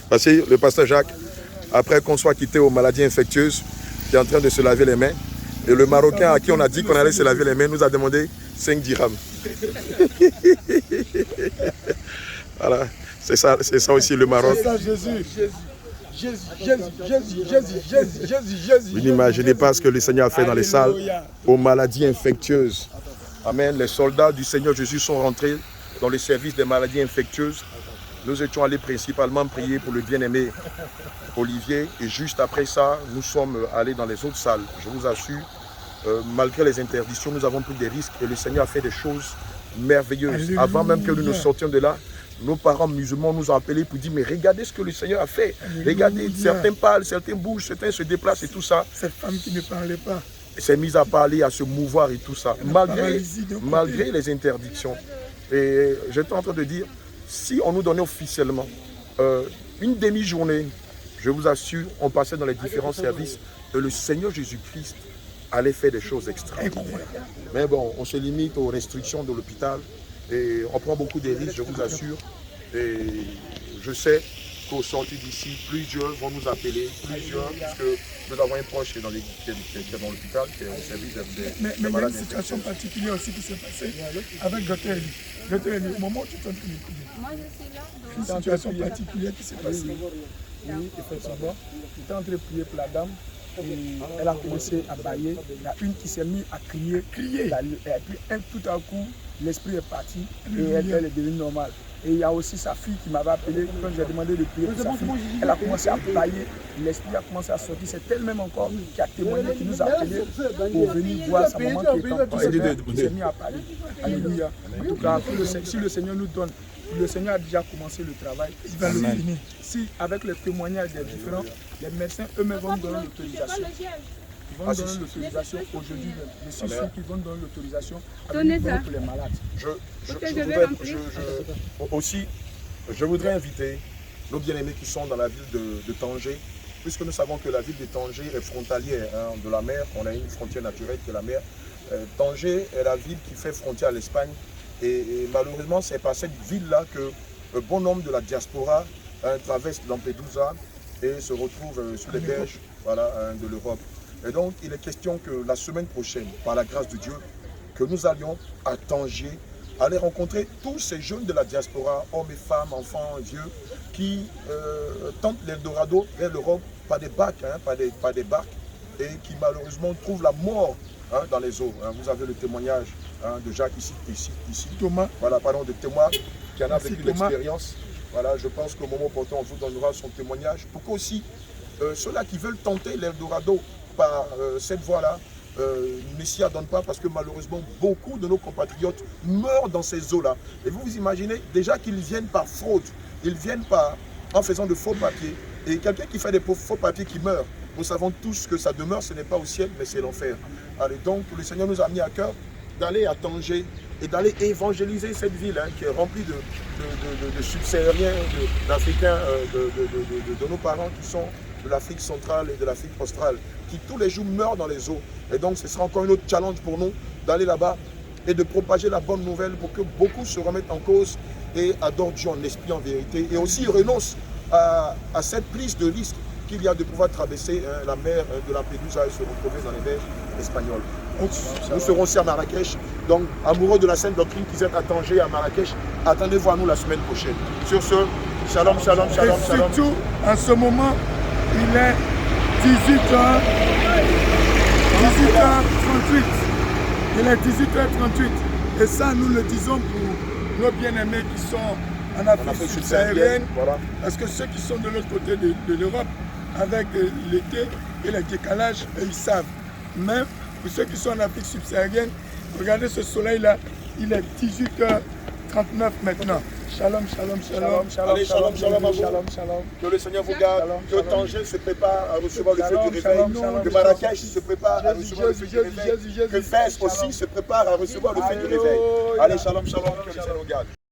Voici le pasteur Jacques, après qu'on soit quitté aux maladies infectieuses, qui est en train de se laver les mains. Et le Marocain à qui on a dit qu'on allait se laver les mains nous a demandé 5 dirhams. Voilà, c'est ça aussi le Maroc. C'est ça Jésus. Vous n'imaginez pas ce que le Seigneur a fait dans les salles aux maladies infectieuses. Amen. Les soldats du Seigneur Jésus sont rentrés dans le service des maladies infectieuses. Nous étions allés principalement prier pour le bien-aimé Olivier. Et juste après ça, nous sommes allés dans les autres salles. Je vous assure, malgré les interdictions, nous avons pris des risques et le Seigneur a fait des choses merveilleuses. Alléluia. Avant même que nous ne sortions de là, nos parents musulmans nous ont appelés pour dire mais regardez ce que le Seigneur a fait. Alléluia. Regardez, certains parlent, certains bougent, certains se déplacent et tout ça. Cette femme qui ne parlait pas s'est mise à parler, à se mouvoir et tout ça, malgré les interdictions. Et j'étais en train de dire, si on nous donnait officiellement une demi-journée, je vous assure, on passait dans les différents services et le Seigneur Jésus-Christ allait faire des choses extraordinaires. Mais bon, on se limite aux restrictions de l'hôpital et on prend beaucoup de risques, je vous assure. Et je sais qu'au sortir d'ici, plusieurs vont nous appeler, plusieurs, puisque nous avons un proche qui est dans l'hôpital, qui est au service mais il y a une situation particulière aussi qui s'est passée avec Dr. Eli. Dr. Eli, au moment où tu t'es en train de prier, moi je suis là. Une situation particulière qui s'est passée. Oui, effectivement. J'étais en train de prier pour la dame. Et elle a commencé à bailler. Il y a une qui s'est mise à crier. Et puis tout à coup, l'esprit est parti et elle est devenue normale. Et il y a aussi sa fille qui m'avait appelé quand j'ai demandé de prier pour sa fille. Elle a commencé à bailler, l'esprit a commencé à sortir. C'est elle-même encore qui a témoigné, qui nous a appelé pour venir voir sa maman qui est en train de s'est mis à parler. Alléluia. En tout cas, si le Seigneur nous donne, le Seigneur a déjà commencé le travail. Il va le finir. Si avec les témoignages des différents, les médecins eux-mêmes vont donner l'autorisation. Ils vont donner l'autorisation aujourd'hui. Je suis sûr qu'ils vont donner l'autorisation pour les malades. Je voudrais inviter nos bien-aimés qui sont dans la ville de Tanger, puisque nous savons que la ville de Tanger est frontalière de la mer. On a une frontière naturelle qui est la mer. Tanger est la ville qui fait frontière à l'Espagne. Et malheureusement, c'est par cette ville-là que un bon nombre de la diaspora traverse Lampedusa et se retrouve sur les berges de l'Europe. Et donc, il est question que la semaine prochaine, par la grâce de Dieu, que nous allions à Tanger, aller rencontrer tous ces jeunes de la diaspora, hommes et femmes, enfants, vieux, qui tentent l'Eldorado vers l'Europe par des bacs, par des barques, et qui malheureusement trouvent la mort dans les eaux. Vous avez le témoignage de Jacques ici. Thomas. Voilà, pardon, de Thomas, qui en a vécu l'expérience. Voilà, je pense qu'au moment opportun, on vous donnera son témoignage. Pour qu'aussi, ceux-là qui veulent tenter l'Eldorado par cette voie-là, ne s'y adonnent pas parce que malheureusement, beaucoup de nos compatriotes meurent dans ces eaux-là. Et vous imaginez déjà qu'ils viennent par fraude, ils viennent en faisant de faux papiers. Et quelqu'un qui fait des faux papiers qui meurt, nous savons tous que sa demeure, ce n'est pas au ciel, mais c'est l'enfer. Allez, donc, le Seigneur nous a mis à cœur d'aller à Tanger et d'aller évangéliser cette ville qui est remplie de subsahariens, d'Africains, de nos parents qui sont de l'Afrique centrale et de l'Afrique australe, qui tous les jours meurent dans les eaux. Et donc ce sera encore un autre challenge pour nous d'aller là-bas et de propager la bonne nouvelle pour que beaucoup se remettent en cause et adorent Dieu en esprit, en vérité. Et aussi renoncent à cette prise de risque qu'il y a de pouvoir traverser la mer de Lampedusa et se retrouver dans les berges espagnoles. Nous serons aussi à Marrakech. Donc, amoureux de la Sainte Doctrine qui êtes à Tanger, à Marrakech, attendez-vous à nous la semaine prochaine. Sur ce, shalom, shalom, shalom, et shalom. surtout, en ce moment, il est 18h38. Il est 18h38. Et ça, nous le disons pour nos bien-aimés qui sont en Afrique subsaharienne. Voilà. Parce que ceux qui sont de l'autre côté de l'Europe, avec l'été et le décalage, ils savent. Mais pour ceux qui sont en Afrique subsaharienne, regardez ce soleil-là, il est 18h39 maintenant. Shalom, shalom, shalom. Allez, shalom, shalom à vous. Shalom, shalom. Que le Seigneur vous garde. Que Tanger se prépare à recevoir le feu du réveil. Que Marrakech se prépare à recevoir le feu du réveil. Que Fès aussi se prépare à recevoir le feu du réveil. Allez, shalom, shalom. Que le Seigneur vous garde.